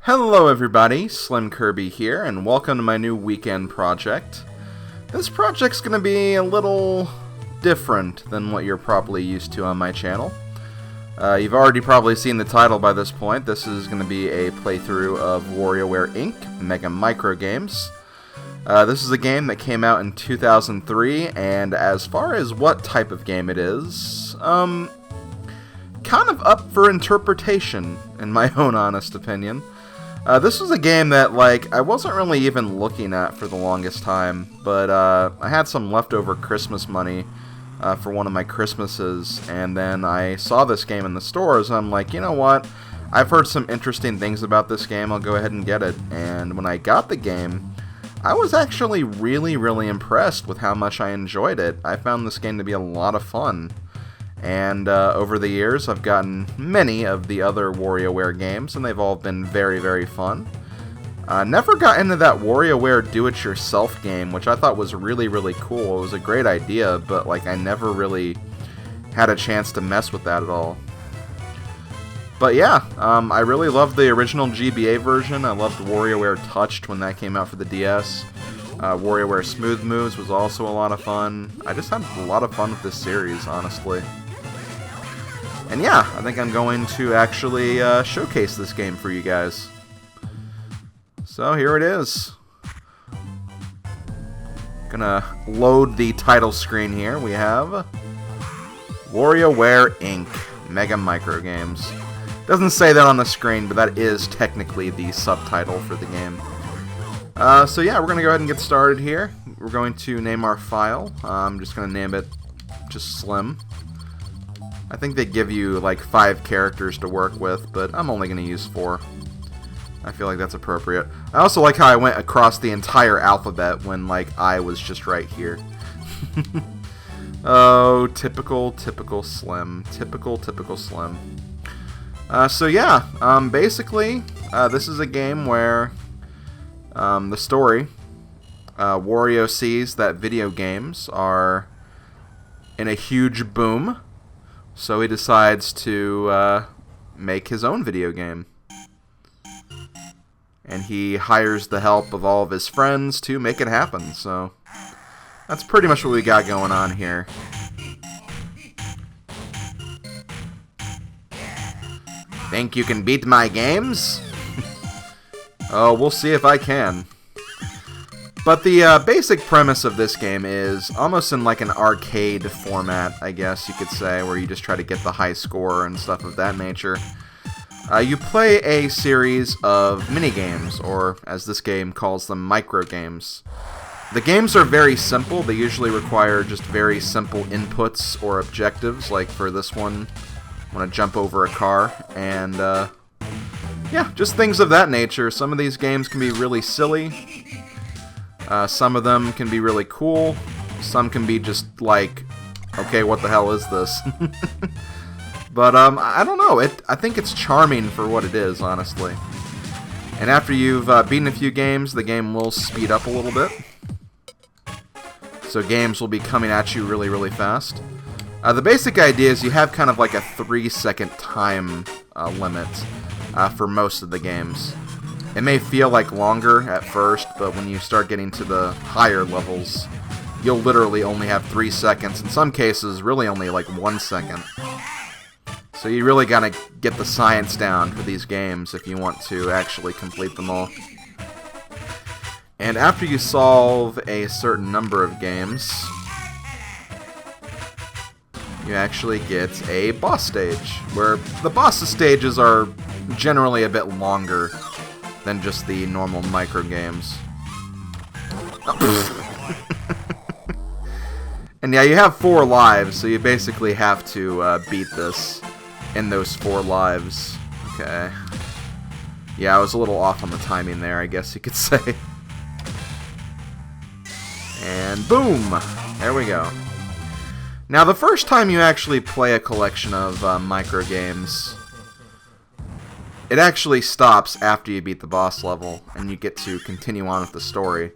Hello everybody, SlimKirby here, and welcome to my new weekend project. This project's going to be a little different than what you're probably used to on my channel. You've already probably seen the title by this point. This is going to be a playthrough of Wario Ware Inc. Mega Microgames. This is a game that came out in 2003, and as far as what type of game it is, kind of up for interpretation, in my own honest opinion. This was a game that, I wasn't really even looking at for the longest time, but I had some leftover Christmas money for one of my Christmases, and then I saw this game in the stores, and I'm like, you know what, I've heard some interesting things about this game, I'll go ahead and get it. And when I got the game, I was actually really impressed with how much I enjoyed it. I found this game to be a lot of fun. And over the years, I've gotten many of the other WarioWare games, and they've all been very fun. Never got into that WarioWare do-it-yourself game, which I thought was really cool. It was a great idea, but I never really had a chance to mess with that at all. But yeah, I really loved the original GBA version. I loved WarioWare Touched when that came out for the DS. WarioWare Smooth Moves was also a lot of fun. I just had a lot of fun with this series, honestly. And yeah, I think I'm going to actually showcase this game for you guys. So here it is. Gonna load the title screen here. We have Wario Ware Inc. Mega Microgames. Doesn't say that on the screen, but that is technically the subtitle for the game. So yeah, we're gonna go ahead and get started here. We're going to name our file. I'm just gonna name it just Slim. I think they give you 5 characters to work with, but I'm only going to use 4. I feel like that's appropriate. I also like how I went across the entire alphabet when I was just right here. Oh, typical Slim. Typical Slim. So yeah, basically, this is a game where the story, Wario sees that video games are in a huge boom. So he decides to make his own video game. And he hires the help of all of his friends to make it happen. So that's pretty much what we got going on here. Think you can beat my games? Oh, we'll see if I can. But the basic premise of this game is almost in an arcade format, I guess you could say, where you just try to get the high score and stuff of that nature. You play a series of minigames, or as this game calls them, microgames. The games are very simple. They usually require just very simple inputs or objectives, like for this one, I want to jump over a car, and yeah, just things of that nature. Some of these games can be really silly. Some of them can be really cool. Some can be just okay, what the hell is this? But I don't know. I think it's charming for what it is, honestly. And after you've beaten a few games, the game will speed up a little bit. So games will be coming at you really fast. The basic idea is you have kind of a 3-second time limit for most of the games. It may feel longer at first, but when you start getting to the higher levels, you'll literally only have 3 seconds. In some cases, really only 1 second. So you really gotta get the science down for these games if you want to actually complete them all. And after you solve a certain number of games, you actually get a boss stage, where the boss stages are generally a bit longer than just the normal microgames. And yeah, you have 4 lives, so you basically have to beat this in those 4 lives. Okay. Yeah, I was a little off on the timing there, I guess you could say. And boom! There we go. Now, the first time you actually play a collection of microgames, it actually stops after you beat the boss level, and you get to continue on with the story.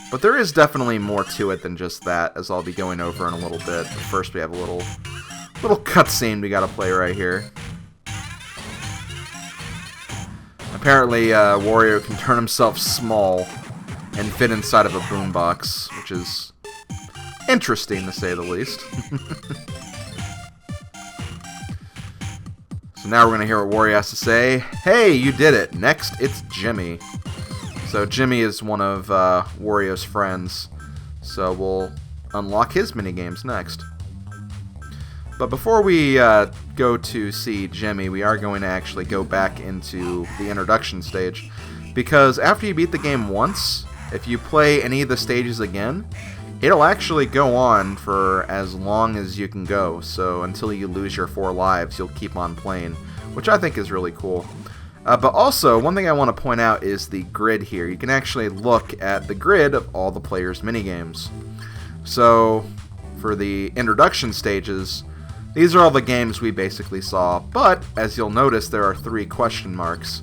But there is definitely more to it than just that, as I'll be going over in a little bit. But first we have a little cutscene we gotta play right here. Apparently, Wario can turn himself small and fit inside of a boombox, which is interesting to say the least. So now we're going to hear what Wario has to say. Hey, you did it! Next, it's Jimmy. So Jimmy is one of Wario's friends, so we'll unlock his minigames next. But before we go to see Jimmy, we are going to actually go back into the introduction stage, because after you beat the game once, if you play any of the stages again, it'll actually go on for as long as you can go. So until you lose your 4 lives, you'll keep on playing, which I think is really cool. But also, one thing I want to point out is the grid here. You can actually look at the grid of all the players' minigames. So for the introduction stages, these are all the games we basically saw, but as you'll notice, there are 3 question marks,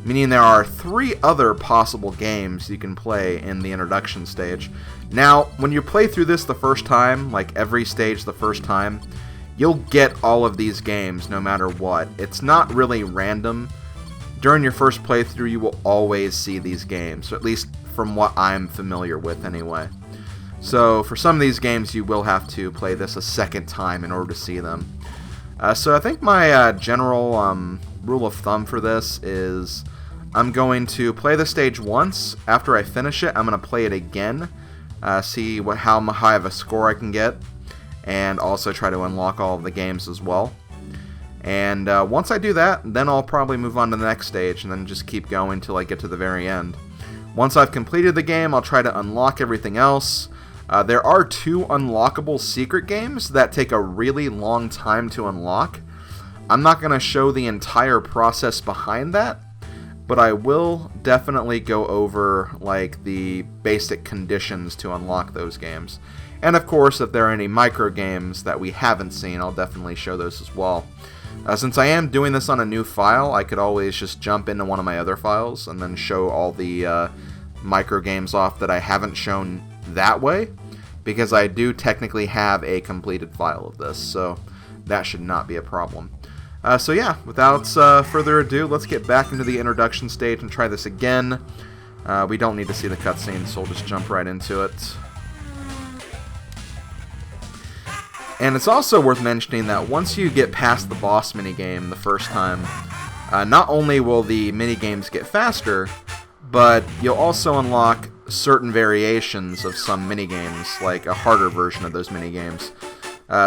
meaning there are 3 other possible games you can play in the introduction stage. Now, when you play through this the first time, like every stage the first time, you'll get all of these games no matter what. It's not really random. During your first playthrough, you will always see these games, or at least from what I'm familiar with anyway. So for some of these games, you will have to play this a second time in order to see them. So I think my general rule of thumb for this is I'm going to play the stage once. After I finish it, I'm going to play it again, see how high of a score I can get, and also try to unlock all of the games as well. And once I do that, then I'll probably move on to the next stage and then just keep going till I get to the very end. Once I've completed the game, I'll try to unlock everything else. There are 2 unlockable secret games that take a really long time to unlock. I'm not going to show the entire process behind that, but I will definitely go over like the basic conditions to unlock those games. And of course, if there are any micro games that we haven't seen, I'll definitely show those as well. Since I am doing this on a new file, I could always just jump into one of my other files and then show all the micro games off that I haven't shown that way, because I do technically have a completed file of this, so that should not be a problem. So yeah, without further ado, let's get back into the introduction stage and try this again. We don't need to see the cutscene, so we'll just jump right into it. And it's also worth mentioning that once you get past the boss minigame the first time, not only will the minigames get faster, but you'll also unlock certain variations of some minigames, like a harder version of those minigames.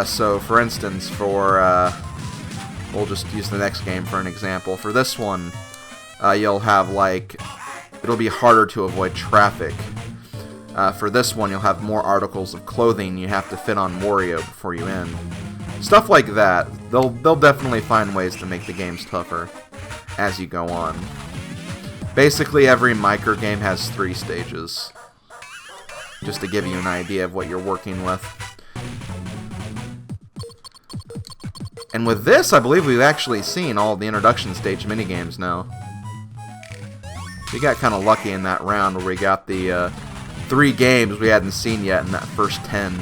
So for instance, we'll just use the next game for an example. For this one, you'll have it'll be harder to avoid traffic. For this one, you'll have more articles of clothing you have to fit on Wario before you end. Stuff like that. They'll definitely find ways to make the games tougher as you go on. Basically, every microgame has 3 stages, just to give you an idea of what you're working with. And with this, I believe we've actually seen all the introduction stage minigames now. We got kind of lucky in that round where we got the 3 games we hadn't seen yet in that first 10.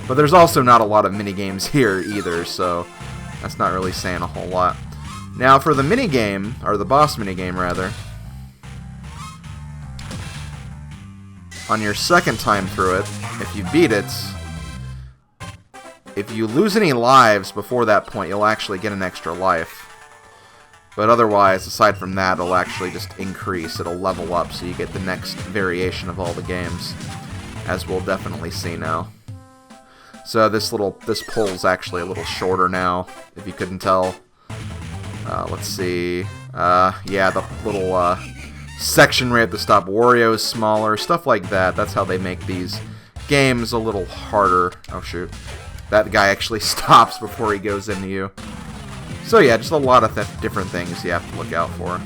But there's also not a lot of minigames here either, so that's not really saying a whole lot. Now for the minigame, or the boss minigame rather, on your second time through it, if you beat it, if you lose any lives before that point, you'll actually get an extra life. But otherwise, aside from that, it'll actually just increase. It'll level up, so you get the next variation of all the games, as we'll definitely see now. So this pole's actually a little shorter now, if you couldn't tell. Let's see. Yeah, the little section right at the stop Wario is smaller, stuff like that. That's how they make these games a little harder. Oh shoot. That guy actually stops before he goes into you. So yeah, just a lot of different things you have to look out for.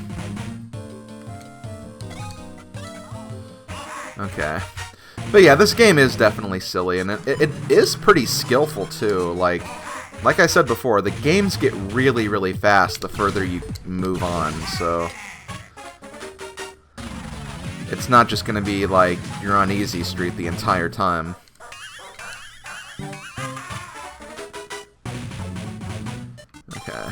Okay. But yeah, this game is definitely silly, and it is pretty skillful too. Like I said before, the games get really, really fast the further you move on, so it's not just going to be like you're on Easy Street the entire time. Okay.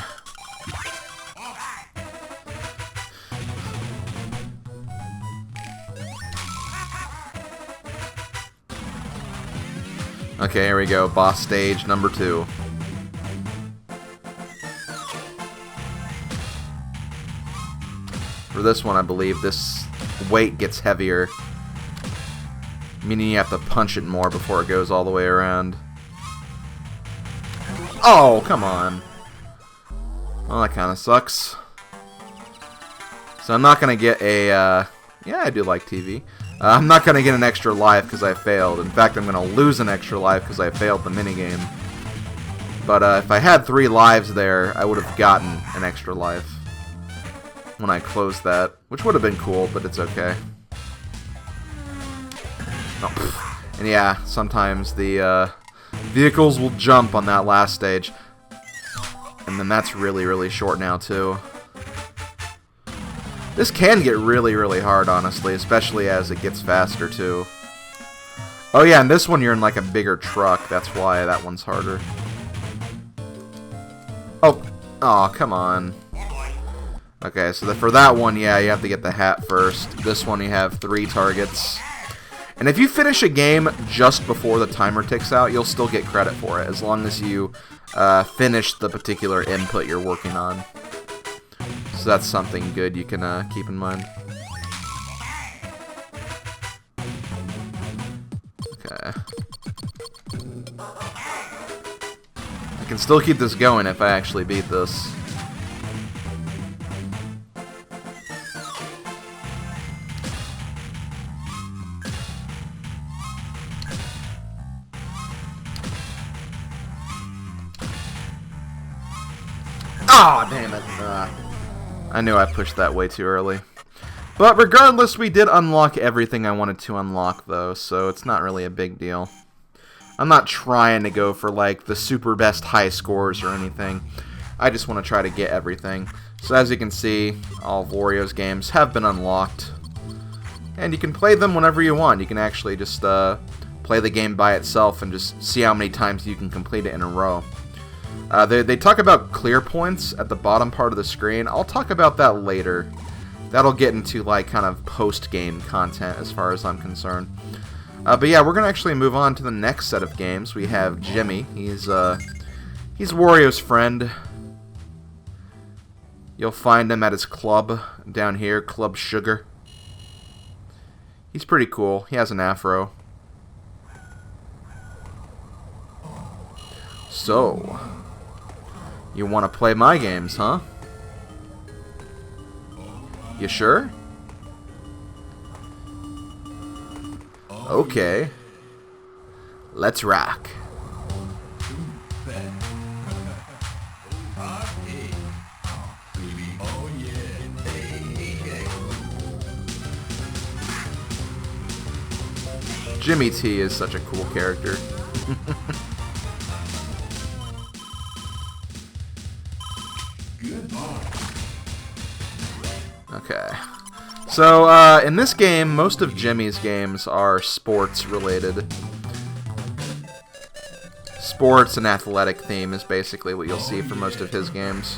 Okay, here we go. Boss stage number 2. For this one, I believe this weight gets heavier, meaning you have to punch it more before it goes all the way around. Oh, come on. Well, that kind of sucks. So I'm not going to get a... yeah, I do like TV. I'm not going to get an extra life because I failed. In fact, I'm going to lose an extra life because I failed the minigame. But if I had 3 lives there, I would have gotten an extra life when I closed that, which would have been cool, but it's okay. Oh, and yeah, sometimes the vehicles will jump on that last stage. And then that's really, really short now, too. This can get really, really hard, honestly, especially as it gets faster, too. Oh yeah, and this one you're in like a bigger truck, that's why that one's harder. Oh, aw, come on. Okay, so for that one, yeah, you have to get the hat first. This one you have 3 targets. And if you finish a game just before the timer ticks out, you'll still get credit for it, as long as you finish the particular input you're working on. So that's something good you can keep in mind. Okay. I can still keep this going if I actually beat this. Ah, oh, damn it. I knew I pushed that way too early. But regardless, we did unlock everything I wanted to unlock, though, so it's not really a big deal. I'm not trying to go for, like, the super best high scores or anything. I just want to try to get everything. So as you can see, all of Wario's games have been unlocked. And you can play them whenever you want. You can actually just play the game by itself and just see how many times you can complete it in a row. They talk about clear points at the bottom part of the screen. I'll talk about that later. That'll get into like kind of post-game content as far as I'm concerned. But yeah, we're gonna actually move on to the next set of games. We have Jimmy. He's Wario's friend. You'll find him at his club down here, Club Sugar. He's pretty cool. He has an afro. So, you want to play my games, huh? You sure? Okay. Let's rock. Jimmy T is such a cool character. Okay. So, in this game, most of Jimmy's games are sports related. Sports and athletic theme is basically what you'll see for most of his games.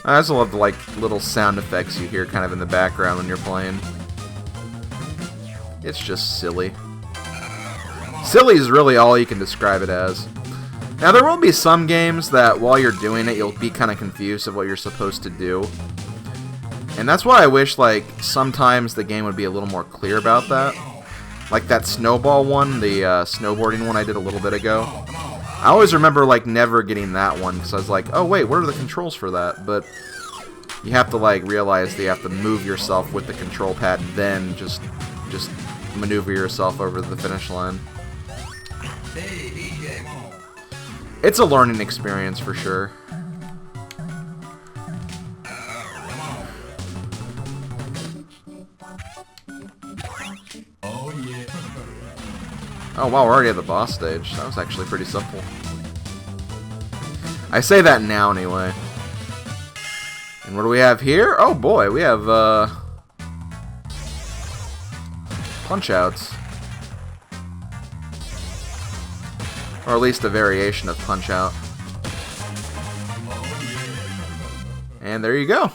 I also love the like little sound effects you hear kind of in the background when you're playing. It's just silly. Silly is really all you can describe it as. Now there will be some games that while you're doing it you'll be kind of confused of what you're supposed to do. And that's why I wish like sometimes the game would be a little more clear about that. Like that snowball one, the snowboarding one I did a little bit ago. I always remember like never getting that one because I was like, oh wait, what are the controls for that? But you have to like realize that you have to move yourself with the control pad, then just maneuver yourself over to the finish line. It's a learning experience for sure. Oh wow, we're already at the boss stage. That was actually pretty simple. I say that now anyway. And what do we have here? Oh boy, we have Punch-Outs. Or at least a variation of Punch-Out. And there you go.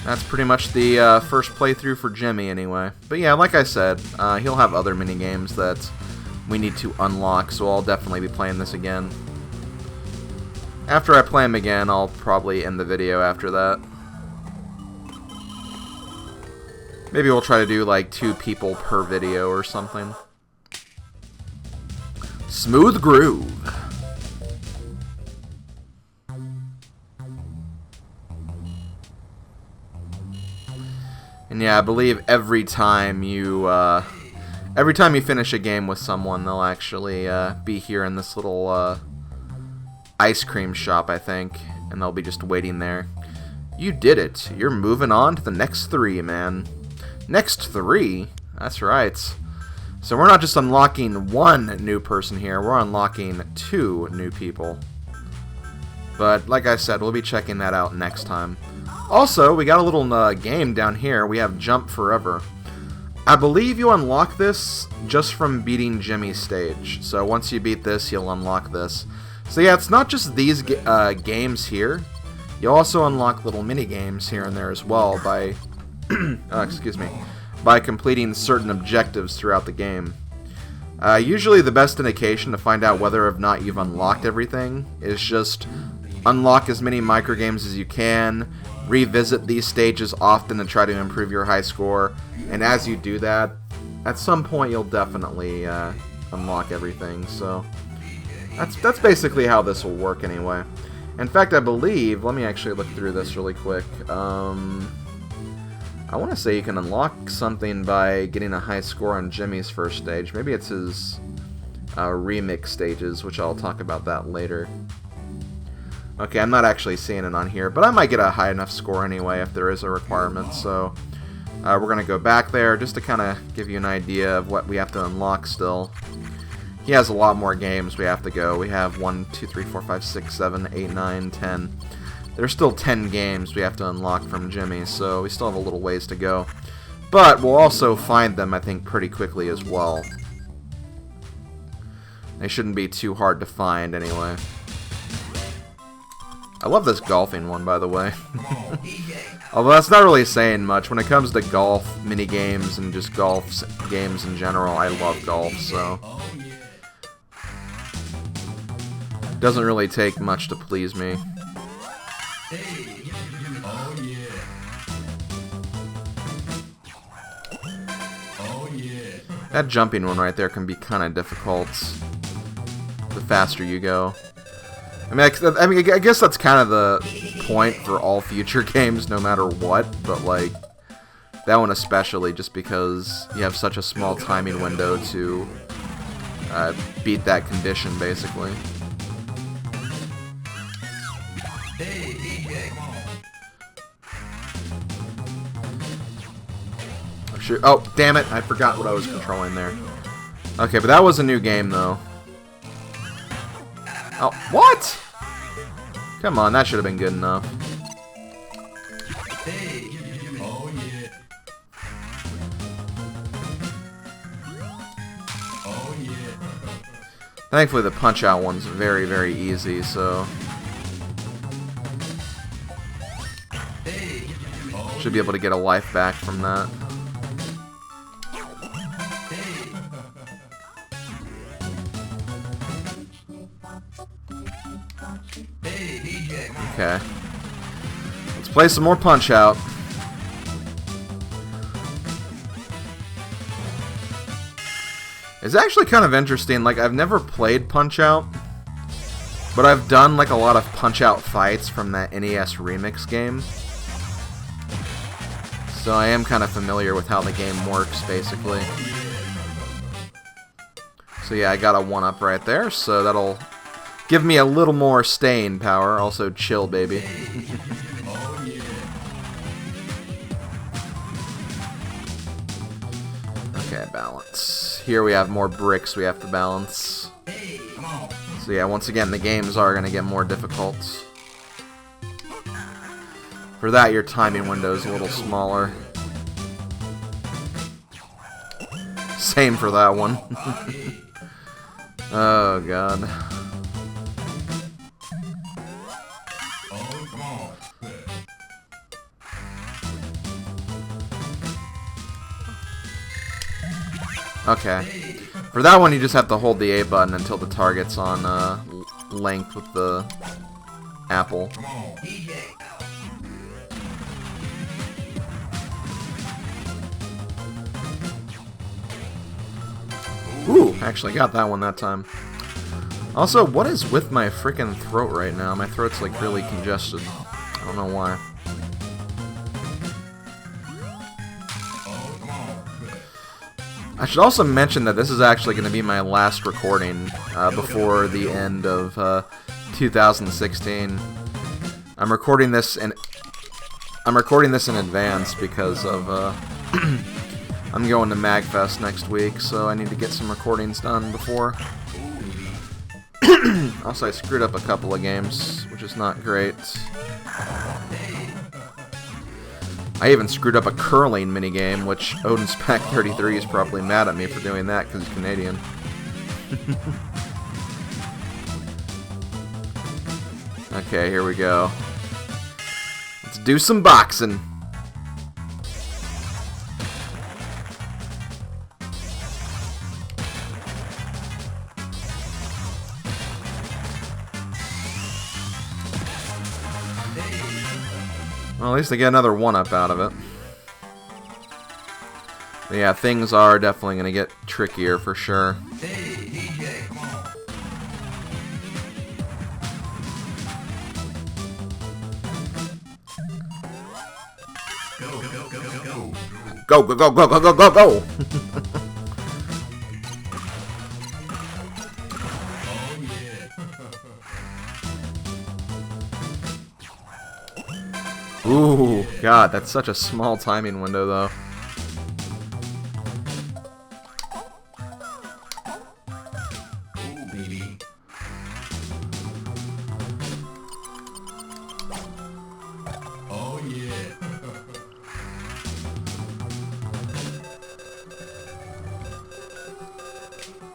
That's pretty much the first playthrough for Jimmy anyway. But yeah, like I said, he'll have other minigames that we need to unlock, so I'll definitely be playing this again. After I play him again, I'll probably end the video after that. Maybe we'll try to do like 2 people per video or something. Smooth groove. And yeah, I believe every time you finish a game with someone, they'll actually be here in this little ice cream shop, I think, and they'll be just waiting there. You did it. You're moving on to the next 3, man. Next 3? That's right. So we're not just unlocking 1 new person here, we're unlocking 2 new people. But like I said, we'll be checking that out next time. Also, we got a little game down here. We have Jump Forever. I believe you unlock this just from beating Jimmy's stage. So once you beat this, you'll unlock this. So yeah, it's not just these games here. You also unlock little mini games here and there as well by, excuse me, by completing certain objectives throughout the game. Usually the best indication to find out whether or not you've unlocked everything is just unlock as many microgames as you can, revisit these stages often to try to improve your high score, and as you do that, at some point you'll definitely unlock everything. So that's basically how this will work anyway. In fact, I believe, let me actually look through this really quick. I want to say you can unlock something by getting a high score on Jimmy's first stage. Maybe it's his remix stages, which I'll talk about that later. Okay, I'm not actually seeing it on here, but I might get a high enough score anyway if there is a requirement. So we're going to go back there just to kind of give you an idea of what we have to unlock still. He has a lot more games we have to go. We have 1, 2, 3, 4, 5, 6, 7, 8, 9, 10. There's still 10 games we have to unlock from Jimmy, so we still have a little ways to go. But we'll also find them, I think, pretty quickly as well. They shouldn't be too hard to find anyway. I love this golfing one, by the way. Although that's not really saying much. When it comes to golf mini-games and just golf games in general, I love golf, so it doesn't really take much to please me. That jumping one right there can be kind of difficult the faster you go. I mean, I guess that's kind of the point for all future games, no matter what, but, like, that one especially, just because you have such a small timing window to beat that condition, basically. Oh, shoot. Oh, damn it, I forgot what I was controlling there. Okay, but that was a new game, though. Oh, what? Come on, that should have been good enough. Thankfully, the Punch-Out one's very, very easy, so should be able to get a life back from that. Okay. Let's play some more Punch-Out. It's actually kind of interesting. Like, I've never played Punch-Out, but I've done, like, a lot of Punch-Out fights from that NES remix game. So I am kind of familiar with how the game works, basically. So yeah, I got a 1-up right there, so that'll give me a little more staying power. Also, chill, baby. Okay, balance. here we have more bricks we have to balance. So yeah, once again, the games are going to get more difficult. For that, your timing window is a little smaller. Same for that one. Oh, God. Okay. For that one, you just have to hold the A button until the target's on length with the apple. Ooh, actually got that one that time. Also, what is with my frickin' throat right now? My throat's like really congested. I don't know why. I should also mention that this is actually going to be my last recording before the end of 2016. I'm recording this in advance because of I'm going to MagFest next week, so I need to get some recordings done before. Also, I screwed up a couple of games, which is not great. I even screwed up a curling minigame, which Odin's Pack 33 is probably mad at me for doing that because he's Canadian. Okay, here we go. Let's do some boxing. Well, at least I get another 1-up out of it. But yeah, things are definitely going to get trickier for sure. Hey, DJ, come on. Go, go, go, go, go, go, go, go! Ooh, God, that's such a small timing window, though. Ooh, baby. Oh, yeah.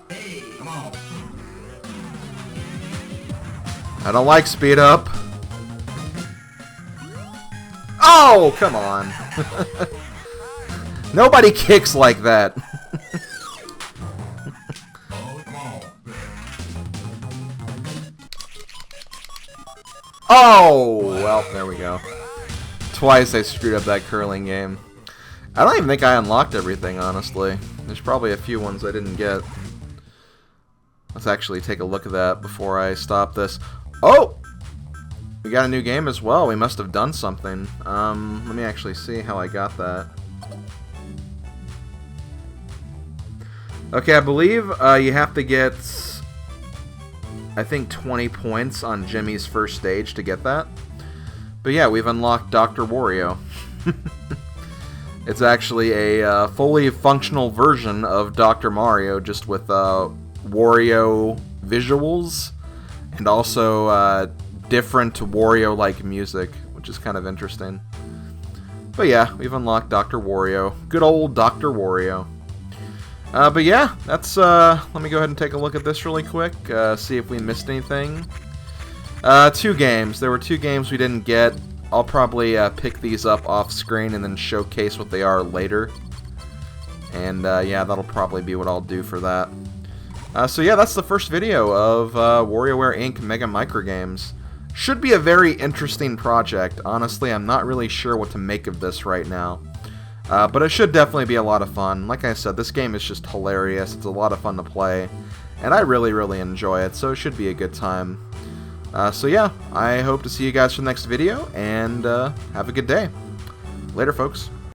Hey, come on. I don't like speed up. Oh, come on. Nobody kicks like that. Oh, well, there we go. Twice I screwed up that curling game. I don't even think I unlocked everything, honestly. There's probably a few ones I didn't get. Let's actually take a look at that before I stop this. Oh! We got a new game as well. We must have done something. Let me actually see how I got that. Okay, I believe you have to get, I think, 20 points on Jimmy's first stage to get that. But yeah, we've unlocked Dr. Wario. It's actually a fully functional version of Dr. Mario, just with Wario visuals, and also different Wario-like music, which is kind of interesting. But yeah, we've unlocked Dr. Wario. Good old Dr. Wario. But yeah, that's, let me go ahead and take a look at this really quick, see if we missed anything. 2 games. There were 2 games we didn't get. I'll probably pick these up off screen and then showcase what they are later. And yeah, that'll probably be what I'll do for that. So yeah, that's the first video of Wario Ware Inc. Mega Microgames. Should be a very interesting project. Honestly, I'm not really sure what to make of this right now. But it should definitely be a lot of fun. Like I said, this game is just hilarious. It's a lot of fun to play. And I really, really enjoy it, so it should be a good time. So yeah, I hope to see you guys for the next video, and have a good day. Later, folks.